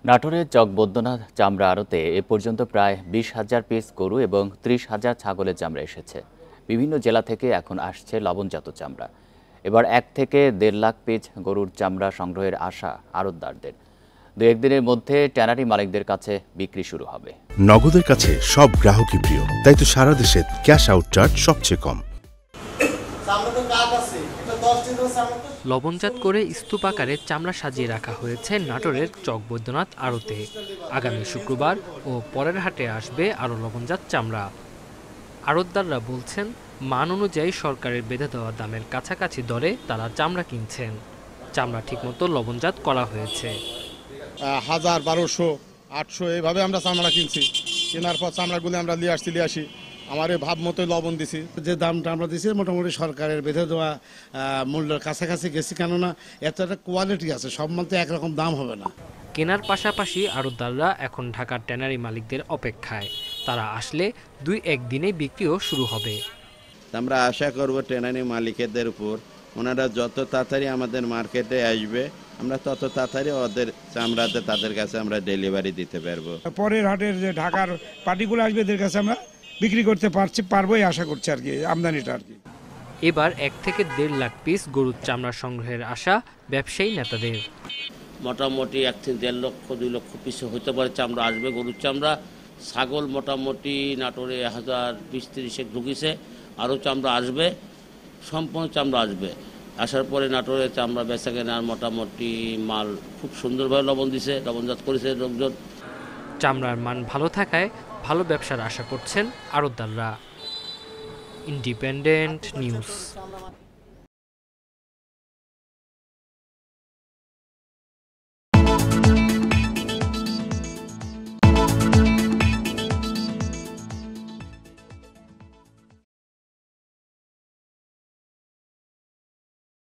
নাটোরের চকবদ্যনাথ চামড়া আড়তে এ পর্যন্ত প্রায় ২০,০০০ পিস গরু এবং ৩০,০০০ ছাগলের চামড়া এসেছে। বিভিন্ন জেলা থেকে এখন আসছে লবণজাত চামড়া। এবার ১ থেকে ১.৫ লাখ পিস গরুর চামড়া সংগ্রহের আশা আড়তদারদের। দু একদিনের মধ্যে ট্যানারি মালিকদের কাছে বিক্রি শুরু হবে। নগদের কাছে সব গ্রাহকই প্রিয়, তাই তো সারা দেশে ক্যাশ আউট চার্জ সবচেয়ে কম। লবণজাত করে স্তূপ আকারে চামড়া সাজিয়ে রাখা হয়েছে নাটোরের চকবদ্যনাথ আড়তে। আগামী শুক্রবার ও পরের হাটে আসবে আরও লবণজাত চামড়া। আড়তদাররা বলছেন, মান অনুযায়ী সরকারের বেঁধে দেওয়া দামের কাছাকাছি দরে তারা চামড়া কিনছেন। চামড়া ঠিকমতো লবণজাত করা হয়েছে। ১,০০০, ১,২০০, ৮০০ এইভাবে আমরা চামড়া কিনছি। কেনার পর চামড়াগুলি আমরা নিয়ে আসি। আমার এই ভাব মতোই লবণ দিছি। যে দামটা আমরা দিছি মোটামুটি সরকারের বেঁধে দেওয়া মূল্যের কাছাকাছি গেছি, কেননা এত একটা কোয়ালিটি আছে, সব মালতে একরকম দাম হবে না। কেনার পাশাপাশি আড়তদাররা এখন ঢাকার ট্যানারি মালিকদের অপেক্ষায়। তারা আসলে ২-১ দিনে বিক্রিও শুরু হবে। আমরা আশা করব ট্যানারি মালিকদের উপর, ওনারা যত তাড়াতাড়ি আমাদের মার্কেটে আসবে আমরা তত তাড়াতাড়ি ওদের চামড়াতে তাদের কাছে আমরা ডেলিভারি দিতে পারবো। পরের হাটের যে ঢাকার পার্টিগুলো আসবে এদের কাছে আমরা বিক্রি করতে পারবোই আশা করছি আর কি, আমদানিটা আর কি। এবার ১ থেকে ১.৫ লাখ পিস গরুর চামড়া সংগ্রহের আশা ব্যবসায়ী নেতাদের। মোটামুটি ১ থেকে ১.৫ লক্ষ ২ লক্ষ পিস হতে পারে চামড়া আসবে গরুর চামড়া। ছাগল মোটামুটি নাটোরে ১,০২০-৩০ ঢুকিছে, আরও চামড়া আসবে, সম্পূর্ণ চামড়া আসবে। আসার পরে নাটোরে চামড়া বেচা কেনার মোটামুটি মাল খুব সুন্দরভাবে লবণ দিছে, লবণজাত করেছে লোকজন। চামড়ার মান ভালো থাকায় ভালো ব্যবসার আশা করছেন আড়তদাররা। Independent news.